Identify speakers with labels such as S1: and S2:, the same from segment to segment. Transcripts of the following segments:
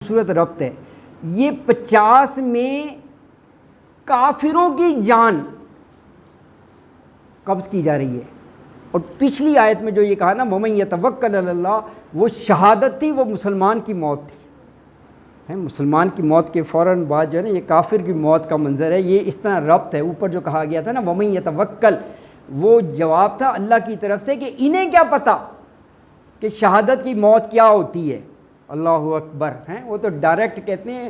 S1: خوبصورت ربط ہے. یہ 50 میں کافروں کی جان قبض کی جا رہی ہے. اور پچھلی آیت میں جو یہ کہا نا وَمَن يَتَوَکَّلْ عَلَى اللَّهِ، وہ شہادت تھی، وہ مسلمان کی موت تھی. مسلمان کی موت کے فوراً بعد جو ہے نا یہ کافر کی موت کا منظر ہے. یہ اس طرح ربط ہے. اوپر جو کہا گیا تھا نا وَمَن يَتَوَکَّل، وہ جواب تھا اللہ کی طرف سے کہ انہیں کیا پتہ کہ شہادت کی موت کیا ہوتی ہے. اللہ اکبر ہیں. وہ تو ڈائریکٹ کہتے ہیں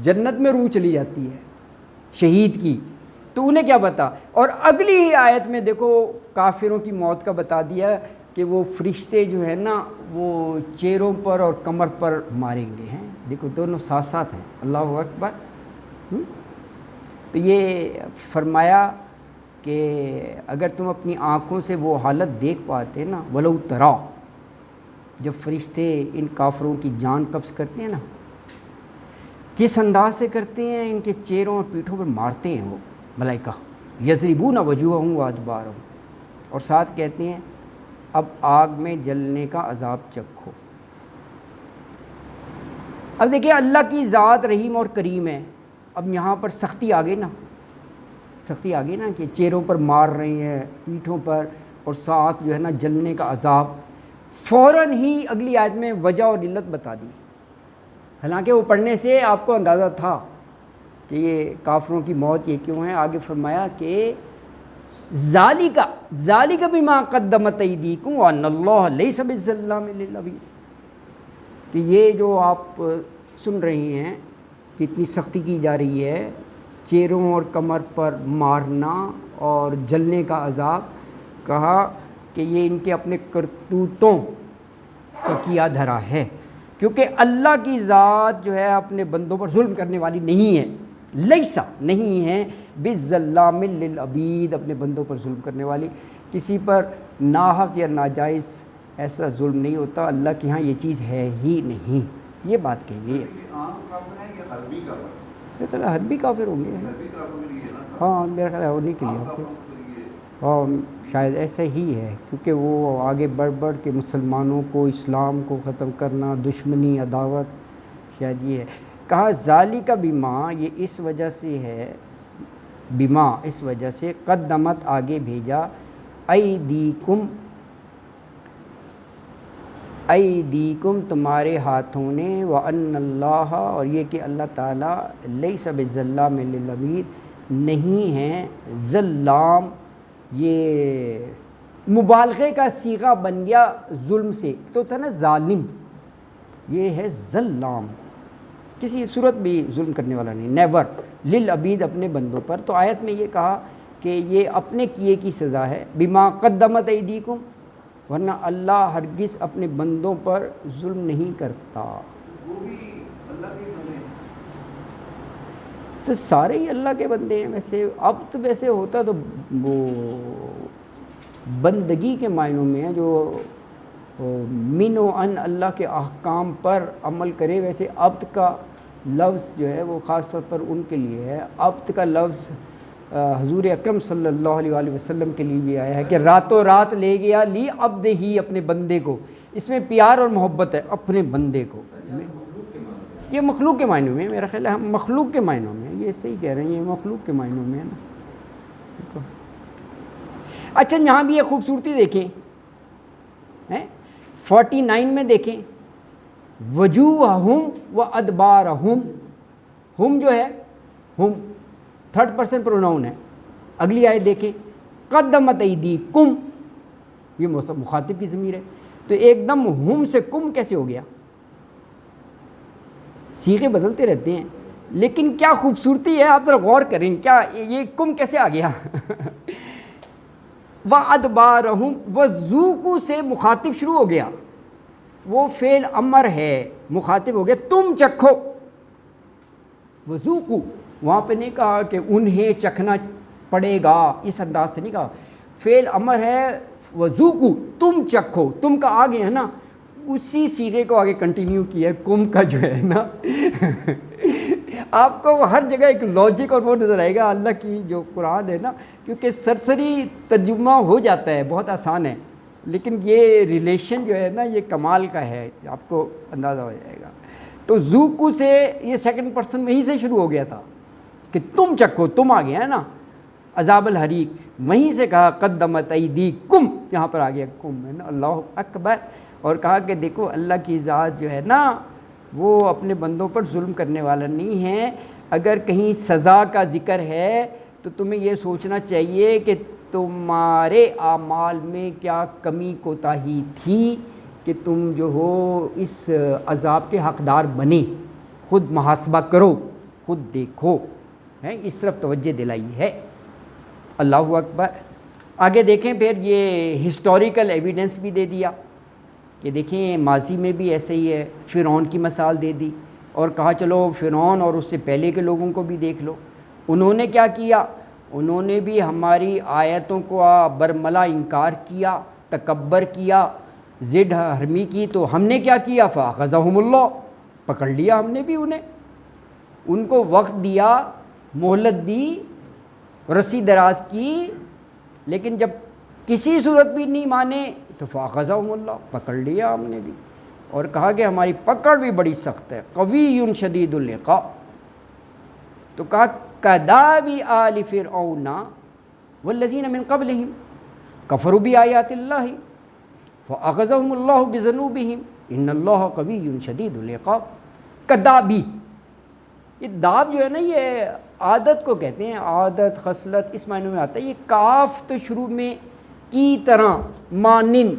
S1: جنت میں روح چلی جاتی ہے شہید کی، تو انہیں کیا پتہ. اور اگلی ہی آیت میں دیکھو کافروں کی موت کا بتا دیا کہ وہ فرشتے جو ہیں نا وہ چہروں پر اور کمر پر ماریں گے. ہیں دیکھو دونوں ساتھ ساتھ ہیں. اللہ اکبر. تو یہ فرمایا کہ اگر تم اپنی آنکھوں سے وہ حالت دیکھ پاتے نا ولو ترا، جب فرشتے ان کافروں کی جان قبض کرتے ہیں نا، کس انداز سے کرتے ہیں، ان کے چہروں اور پیٹھوں پر مارتے ہیں وہ ملائکہ. یضربون وجوہہم وادبارہم، اور ساتھ کہتے ہیں اب آگ میں جلنے کا عذاب چکھو. اب دیکھیں اللہ کی ذات رحیم اور کریم ہے. اب یہاں پر سختی آ گئی نا، سختی آ گئی نا کہ چہروں پر مار رہے ہیں، پیٹھوں پر، اور ساتھ جو ہے نا جلنے کا عذاب. فوراً ہی اگلی آیت میں وجہ اور علت بتا دی. حالانکہ وہ پڑھنے سے آپ کو اندازہ تھا کہ یہ کافروں کی موت یہ کیوں ہے. آگے فرمایا کہ ذالک بما قدمت ایدیکم وان اللہ لیس بظلام للعبید، کہ یہ جو آپ سن رہی ہیں کہ اتنی سختی کی جا رہی ہے، چہروں اور کمر پر مارنا اور جلنے کا عذاب، کہا کہ یہ ان کے اپنے کرتوتوں کا کیا دھرا ہے. کیونکہ اللہ کی ذات جو ہے اپنے بندوں پر ظلم کرنے والی نہیں ہے. لیسا نہیں ہے بالظلام للعبید، اپنے بندوں پر ظلم کرنے والی. کسی پر ناحق یا ناجائز ایسا ظلم نہیں ہوتا. اللہ کے ہاں یہ چیز ہے ہی نہیں. یہ بات کہی گئی ہے. میرا خیال ہے حربی کافر ہوں گے. ہاں میرا خیال ہے وہ نہیں کلیئر. ہاں شاید ایسا ہی ہے، کیونکہ وہ آگے بڑھ بڑھ کے مسلمانوں کو، اسلام کو ختم کرنا، دشمنی، عداوت، شاید یہ ہے. کہا ذالک بما، یہ اس وجہ سے ہے، بما اس وجہ سے، قدمت آگے بھیجا، ایدیکم تمہارے ہاتھوں نے، وان اللہ، اور یہ کہ اللہ تعالیٰ، لیس بظلام للعبید نہیں ہے ظلام. یہ مبالغے کا صیغہ بن گیا ظلم سے، تو تھا نا ظالم، یہ ہے ظلام. کسی صورت بھی ظلم کرنے والا نہیں، نیور. للعبید اپنے بندوں پر. تو آیت میں یہ کہا کہ یہ اپنے کیے کی سزا ہے. بما قدمت ایدیکم، ورنہ اللہ ہرگز اپنے بندوں پر ظلم نہیں کرتا.
S2: وہ بھی اللہ کے بندے ہیں.
S1: تو سارے ہی اللہ کے بندے ہیں. ویسے اب تو ویسے ہوتا تو وہ بندگی کے معنوں میں ہے، جو من و ان اللہ کے احکام پر عمل کرے. ویسے عبد کا لفظ جو ہے وہ خاص طور پر ان کے لیے ہے. عبد کا لفظ حضور اکرم صلی اللہ علیہ وآلہ وسلم کے لیے بھی آیا ہے کہ راتوں رات لے گیا لی عبد ہی، اپنے بندے کو. اس میں پیار اور محبت ہے اپنے بندے کو. یہ مخلوق کے معنوں میں، میرا خیال ہے ہم مخلوق کے معنوں میں، یہ صحیح کہہ رہے ہیں، یہ مخلوق کے معنوں میں ہے نا. اچھا یہاں بھی یہ خوبصورتی دیکھیں، 49 میں دیکھیں، وجوہہم و ادبارہم. ہم جو ہے ہم تھرڈ پرسن پروناؤن ہے. اگلی آیت دیکھیں، قدمت ایدیکم، یہ مخاطب کی ضمیر ہے. تو ایک دم ہم سے کم کیسے ہو گیا؟ صیغے بدلتے رہتے ہیں، لیکن کیا خوبصورتی ہے، آپ ذرا غور کریں، کیا یہ کم کیسے آ گیا؟ وَأَدْبَارَهُمْ، وَذُوقُوا سے مخاطب شروع ہو گیا، وہ فعل امر ہے، مخاطب ہو گیا تم چکھو. وَذُوقُوا وہاں پہ نہیں کہا کہ انہیں چکھنا پڑے گا، اس انداز سے نہیں کہا. فعل امر ہے، وَذُوقُوا تم چکھو، تم کا آگے ہے نا، اسی صیغے کو آگے کنٹینیو کیا ہے، کم کا جو ہے نا. آپ کو ہر جگہ ایک لاجک اور وہ نظر آئے گا اللہ کی جو قرآن ہے نا، کیونکہ سرسری ترجمہ ہو جاتا ہے، بہت آسان ہے، لیکن یہ ریلیشن جو ہے نا یہ کمال کا ہے، آپ کو اندازہ ہو جائے گا. تو ذوقو سے یہ سیکنڈ پرسن وہیں سے شروع ہو گیا تھا کہ تم چکھو، تم آ گیا ہے نا، عذاب الحریق وہیں سے کہا قدمت ایدیکم، یہاں پر آ گیا کم ہے نا، اللہ اکبر، اور کہا کہ دیکھو اللہ کی ذات جو ہے نا وہ اپنے بندوں پر ظلم کرنے والا نہیں ہے، اگر کہیں سزا کا ذکر ہے تو تمہیں یہ سوچنا چاہیے کہ تمہارے اعمال میں کیا کمی کوتاہی تھی کہ تم جو ہو اس عذاب کے حقدار بنے، خود محاسبہ کرو، خود دیکھو، ہے اس طرف توجہ دلائی ہے۔ اللہ اکبر۔ آگے دیکھیں پھر یہ ہسٹوریکل ایویڈنس بھی دے دیا کہ دیکھیں ماضی میں بھی ایسے ہی ہے، فرعون کی مثال دے دی اور کہا چلو فرعون اور اس سے پہلے کے لوگوں کو بھی دیکھ لو، انہوں نے کیا کیا، انہوں نے بھی ہماری آیتوں کو برملا انکار کیا، تکبر کیا، ضد حرمی کی، تو ہم نے کیا کیا، فاخذہم اللہ، پکڑ لیا ہم نے بھی انہیں، ان کو وقت دیا، مہلت دی، رسی دراز کی، لیکن جب کسی صورت بھی نہیں مانے تو فاخذہم اللہ، پکڑ لیا ہم نے بھی، اور کہا کہ ہماری پکڑ بھی بڑی سخت ہے، قوی شدید العقاب۔ تو کہا کداب آل فرعون والذین من قبلہم کفروا بآیات اللہ فاخذہم اللہ بذنوبہم ان اللہ قوی شدید العقاب۔ کدابی، یہ داب جو ہے نا یہ عادت کو کہتے ہیں، عادت خصلت اس معنی میں آتا ہے، یہ کاف تو شروع میں کی طرح، مانند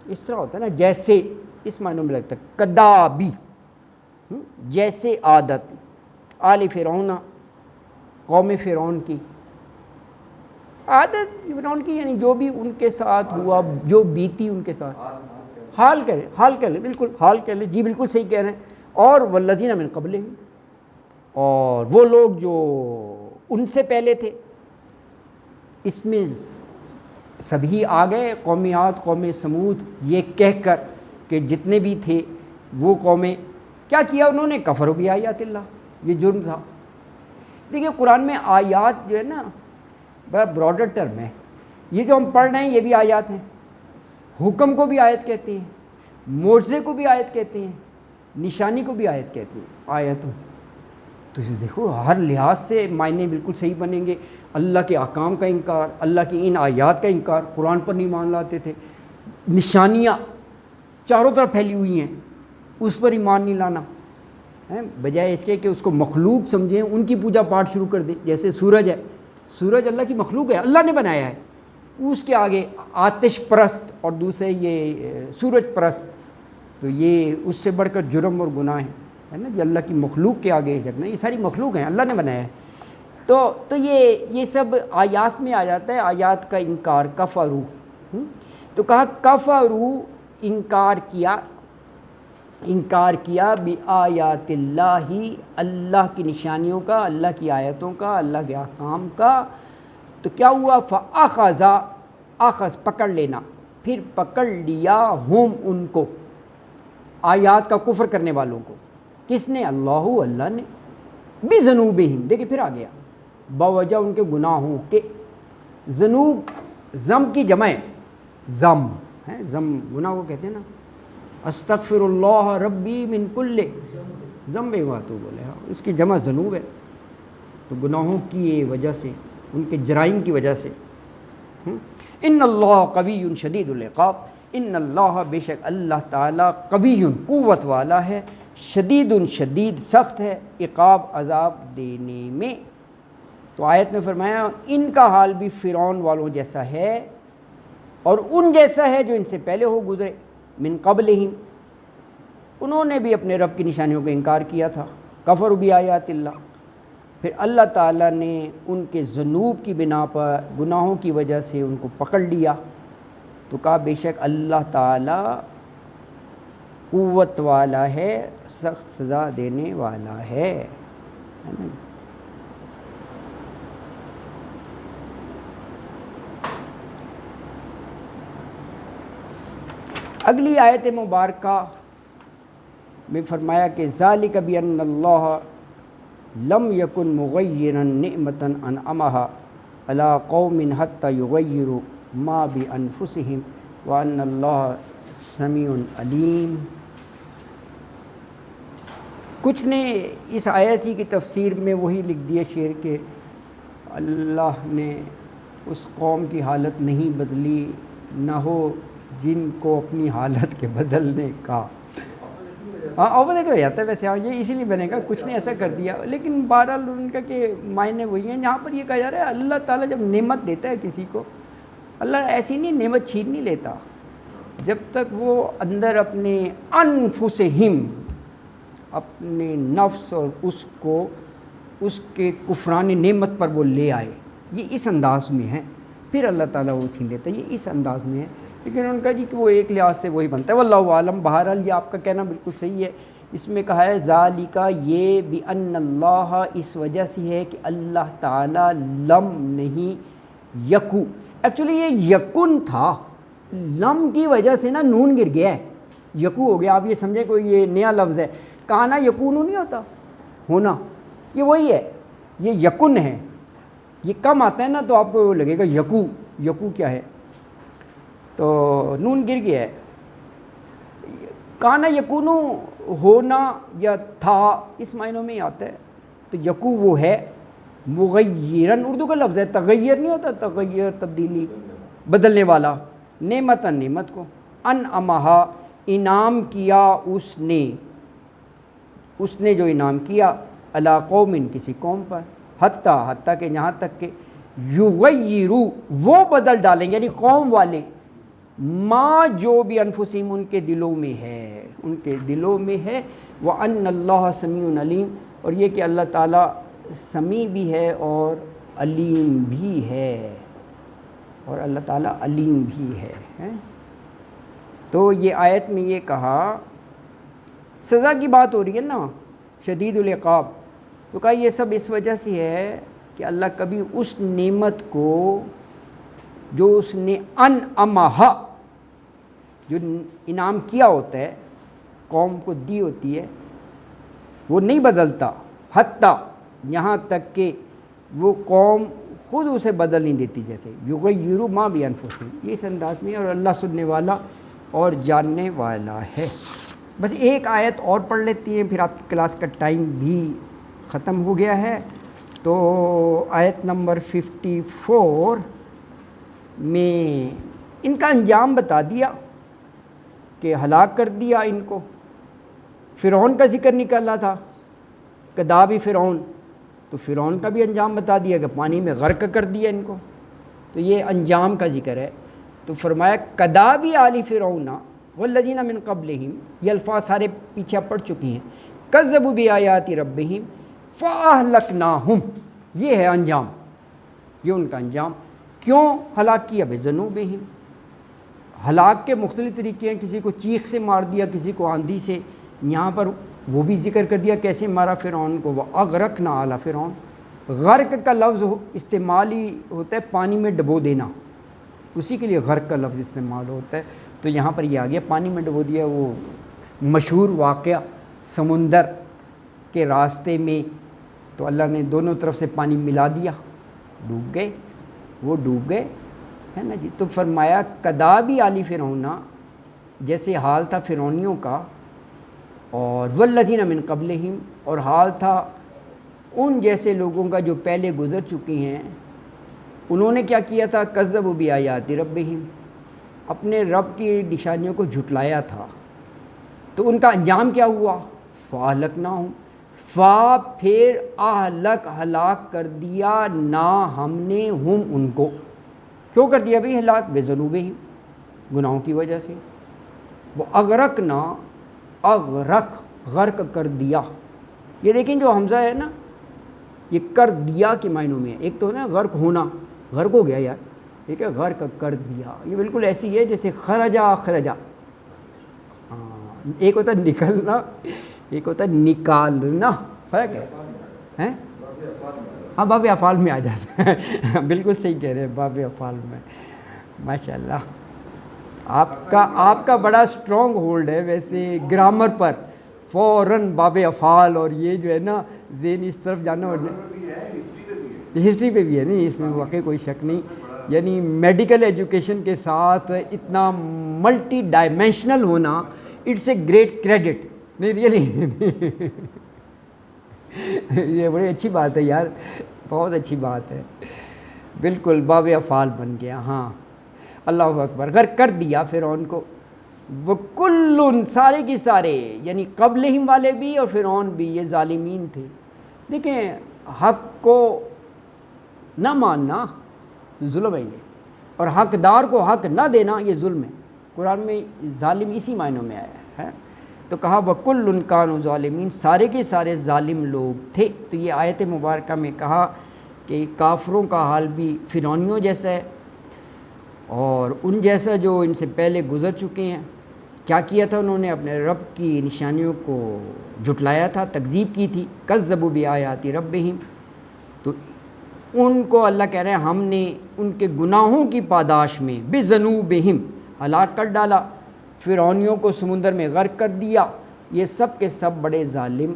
S1: اس طرح ہوتا ہے نا، جیسے اس معنی میں لگتا ہے، کدابی جیسے عادت، آل فرعون قوم فرعون کی عادت، فرعون کی یعنی جو بھی ان کے ساتھ ہوا، جو بیتی ان کے ساتھ، حال کہہ لیں بالکل، حال کہہ لیں، جی بالکل صحیح کہہ رہے ہیں، اور والذین من قبلہم، اور وہ لوگ جو ان سے پہلے تھے، اس میں سبھی آ گئے، قوم عاد، قوم سمود، یہ کہہ کر کہ جتنے بھی تھے وہ قومیں کیا کیا انہوں نے، کفروا بآیات اللہ، یہ جرم تھا۔ دیکھیے قرآن میں آیات جو ہے نا بڑا براڈر ٹرم ہے، یہ جو ہم پڑھ رہے ہیں یہ بھی آیات ہیں، حکم کو بھی آیت کہتے ہیں، معجزے کو بھی آیت کہتے ہیں، نشانی کو بھی آیت کہتے ہیں، آیتوں، تو دیکھو ہر لحاظ سے معنی بالکل صحیح بنیں گے۔ اللہ کے احکام کا انکار، اللہ کی ان آیات کا انکار، قرآن پر نہیں مان لاتے تھے، نشانیاں چاروں طرف پھیلی ہوئی ہیں، اس پر ایمان نہیں لانا ہے، بجائے اس کے کہ اس کو مخلوق سمجھیں، ان کی پوجا پاٹ شروع کر دیں، جیسے سورج ہے، سورج اللہ کی مخلوق ہے، اللہ نے بنایا ہے، اس کے آگے آتش پرست اور دوسرے یہ سورج پرست، تو یہ اس سے بڑھ کر جرم اور گناہ ہے نا، یہ اللہ کی مخلوق کے آگے جھکنا، یہ ساری مخلوق ہیں، اللہ نے بنایا ہے، تو یہ سب آیات میں آ جاتا ہے، آیات کا انکار، کفروا، تو کہا کفروا، انکار کیا بآیات اللہ، اللہ کی نشانیوں کا، اللہ کی آیتوں کا، اللہ کے احکام کا، تو کیا ہوا، اخذ پکڑ لینا، پھر پکڑ لیا ہم ان کو، آیات کا کفر کرنے والوں کو، کس نے، اللہ نے، بذنوبہم، دیکھیں پھر آ گیا، بوجہ ان کے گناہوں کے، ذنوب ذم کی جمع ہے، ذم ہے، ذم گناہ کو کہتے ہیں نا، استغفر اللہ ربی من کل ذنب واتوب الیہ، اس کی جمع ذنوب ہے، تو گناہوں کی وجہ سے، ان کے جرائم کی وجہ سے، ان اللہ قوی شدید العقاب، ان اللہ، بے شک اللہ تعالیٰ، قوی قوت والا ہے، شدید شدید سخت ہے، عقاب عذاب دینے میں۔ تو آیت میں فرمایا ان کا حال بھی فرعون والوں جیسا ہے اور ان جیسا ہے جو ان سے پہلے ہو گزرے، من قبلہم، انہوں نے بھی اپنے رب کی نشانیوں کا انکار کیا تھا، کفروا بآیات اللہ، پھر اللہ تعالیٰ نے ان کے ذنوب کی بنا پر، گناہوں کی وجہ سے ان کو پکڑ لیا، تو کہا بے شک اللہ تعالیٰ قوت والا ہے، سخت سزا دینے والا ہے نا۔ اگلی آیت مبارکہ میں فرمایا کہ ذالک بأن اللہ لم یکن مغیرا نعمۃ انعمھا علی قوم حتی یغیروا ما بانفسہم وان اللہ سمیع علیم۔ کچھ نے اس آیت ہی کی تفسیر میں وہی لکھ دیا شعر کہ اللہ نے اس قوم کی حالت نہیں بدلی نہ ہو جن کو اپنی حالت کے بدلنے کا. ہاں اپوزٹ ہو جاتا ہے ویسے. ہاں یہ اسی لیے بنے گا, کچھ نے ایسا کر دیا, لیکن بہرحال ان کا کہ معنی وہی ہیں. یہاں پر یہ کہا جا رہا ہے اللہ تعالیٰ جب نعمت دیتا ہے کسی کو, اللہ ایسی نہیں نعمت چھین نہیں لیتا جب تک وہ اندر اپنے انفسہم, اپنے نفس اور اس کو اس کے کفران نعمت پر وہ لے آئے. یہ اس انداز میں ہے, پھر اللہ تعالیٰ وہ چھین لیتا ہے. یہ اس انداز میں ہے, لیکن ان کا جی کہ وہ ایک لحاظ سے وہی بنتا ہے. واللہ عالم. بہرحال یہ آپ کا کہنا بالکل صحیح ہے. اس میں کہا ہے ذالکا, یہ بِأَنَّ اللَّهَ, اس وجہ سے ہے کہ اللہ تعالیٰ لم نہیں یکو. ایکچولی یہ یکن تھا, لم کی وجہ سے نا نون گر گیا ہے, یکو ہو گیا. آپ یہ سمجھیں کوئی یہ نیا لفظ ہے. کانا یکونو نہیں ہوتا ہونا, یہ وہی ہے. یہ یکن ہے, یہ کم آتا ہے نا تو آپ کو لگے گا یکو. یکو کیا ہے, تو نون گر گیا ہے. کانا یکونو ہونا یا تھا اس معنوں میں ہی آتا ہے. تو یکو وہ ہے مغیرن, اردو کا لفظ ہے. تغیر نہیں ہوتا, تغیر تبدیلی, بدلنے والا. نعمت نعمت کو, انعمہا, انعام کیا اس نے جو انعام کیا, علی قوم, کسی قوم پر, حتیٰ کہ یہاں تک کہ یغیرو, وہ بدل ڈالیں یعنی قوم والے, ما جو بھی انفسہم, ان کے دلوں میں ہے, ان کے دلوں میں ہے. وَأَنَّ اللَّهَ سَمِيعٌ عَلِيمٌ, اور یہ کہ اللہ تعالیٰ سمیع بھی ہے اور علیم بھی ہے, اور اللہ تعالیٰ علیم بھی ہے. تو یہ آیت میں یہ کہا سزا کی بات ہو رہی ہے نا, شدید العقاب, تو کہا یہ سب اس وجہ سے ہے کہ اللہ کبھی اس نعمت کو جو اس نے انعمہا, جو انعام کیا ہوتا ہے, قوم کو دی ہوتی ہے, وہ نہیں بدلتا. حتیٰ یہاں تک کہ وہ قوم خود اسے بدل نہیں دیتی. جیسے یغیروا ما بانفسہم, یہ اس انداز میں, اور اللہ سننے والا اور جاننے والا ہے. بس ایک آیت اور پڑھ لیتی ہیں, پھر آپ کی کلاس کا ٹائم بھی ختم ہو گیا ہے. تو آیت نمبر 54 میں ان کا انجام بتا دیا کہ ہلاک کر دیا ان کو. فرعون کا ذکر نکلا تھا, کذاب فرعون, تو فرعون کا بھی انجام بتا دیا کہ پانی میں غرق کر دیا ان کو. تو یہ انجام کا ذکر ہے. تو فرمایا کذاب آل فرعون والذین من قبلہم, یہ الفاظ سارے پیچھے پڑ چکی ہیں. کذبوا بآیات ربہم فاہلکناہم, یہ ہے انجام, یہ ان کا انجام. کیوں ہلاک کیا؟ بذنوبہم. ہلاک کے مختلف طریقے ہیں, کسی کو چیخ سے مار دیا, کسی کو آندھی سے. یہاں پر وہ بھی ذکر کر دیا کیسے مارا فرعون کو. وَأَغْرَقْنَا آلَ فرعون, غرق کا لفظ استعمال ہی ہوتا ہے پانی میں ڈبو دینا, اسی کے لیے غرق کا لفظ استعمال ہوتا ہے. تو یہاں پر یہ آ گیا پانی میں ڈبو دیا. وہ مشہور واقعہ سمندر کے راستے میں, تو اللہ نے دونوں طرف سے پانی ملا دیا, ڈوب گئے, وہ ڈوب گئے, ہے نا جی. تو فرمایا کذاب آل فرعون, جیسے حال تھا فرعونیوں کا, اور والذین من قبلہم, اور حال تھا ان جیسے لوگوں کا جو پہلے گزر چکی ہیں. انہوں نے کیا کیا تھا؟ کذبوا بآیات ربہم, اپنے رب کی نشانیوں کو جھٹلایا تھا. تو ان کا انجام کیا ہوا؟ فاہلکناہم, پھر اہلک, ہلاک کر دیا, نا ہم نے, ہم ان کو. کیوں کر دیا بھئی ہلاک؟ بذنوبہم, گناہوں کی وجہ سے. وہ اغرقنا, اغرق, غرق کر دیا. یہ دیکھیں جو حمزہ ہے نا, یہ کر دیا کے معنوں میں ہے. ایک تو ہے نا غرق ہونا, غرق ہو گیا یار, ٹھیک ہے, غرق کر دیا. یہ بالکل ایسی ہے جیسے خرجا خرجا. ایک ہوتا ہے نکلنا, ایک ہوتا ہے نکالنا, فرق ہے. ہاں باب افعال میں آ جاتا ہے. بالکل صحیح کہہ رہے ہیں, باب افعال میں. ماشاء اللہ, آپ کا بڑا اسٹرانگ ہولڈ ہے ویسے گرامر پر. فوراً باب افعال, اور یہ جو ہے نا ذہن اس طرف جانا, اور ہسٹری پہ بھی ہے نہیں, اس میں واقعی کوئی شک نہیں. یعنی میڈیکل ایجوکیشن کے ساتھ اتنا ملٹی ڈائمینشنل ہونا, اٹس اے گریٹ کریڈٹ. نہیں ریئلی یہ بڑی اچھی بات ہے یار، بہت اچھی بات ہے، بالکل باب افعال بن گیا. ہاں اللہ اکبر، غرق کر دیا فرعون کو. وَكُلٌّ سارے کی سارے، یعنی قبلہم والے بھی اور فرعون بھی یہ ظالمین تھے. دیکھیں حق کو نہ ماننا ظلم ہے یہ، اور حقدار کو حق نہ دینا یہ ظلم ہے. قرآن میں ظالم اسی معنوں میں آیا ہے. تو کہا وَكُلٌّ كَانُوا ظَالِمِينَ، سارے کے سارے ظالم لوگ تھے. تو یہ آیت مبارکہ میں کہا کہ کافروں کا حال بھی فرعونیوں جیسا ہے اور ان جیسا جو ان سے پہلے گزر چکے ہیں. کیا کیا تھا انہوں نے؟ اپنے رب کی نشانیوں کو جھٹلایا تھا، تکذیب کی تھی. کذبوا بآیات ربہم، تو ان کو اللہ کہہ رہے ہیں ہم نے ان کے گناہوں کی پاداش میں بذنوبہم ہلاک کر ڈالا. فرعونیوں کو سمندر میں غرق کر دیا. یہ سب کے سب بڑے ظالم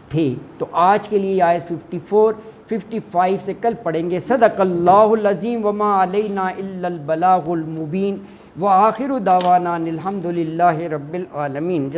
S1: تھے. تو آج کے لیے آیت 54 55 سے کل پڑھیں گے. صدق اللہ العظیم وما علینا الا البلاغ المبین وآخر دعوانا الحمد للہ رب العالمین.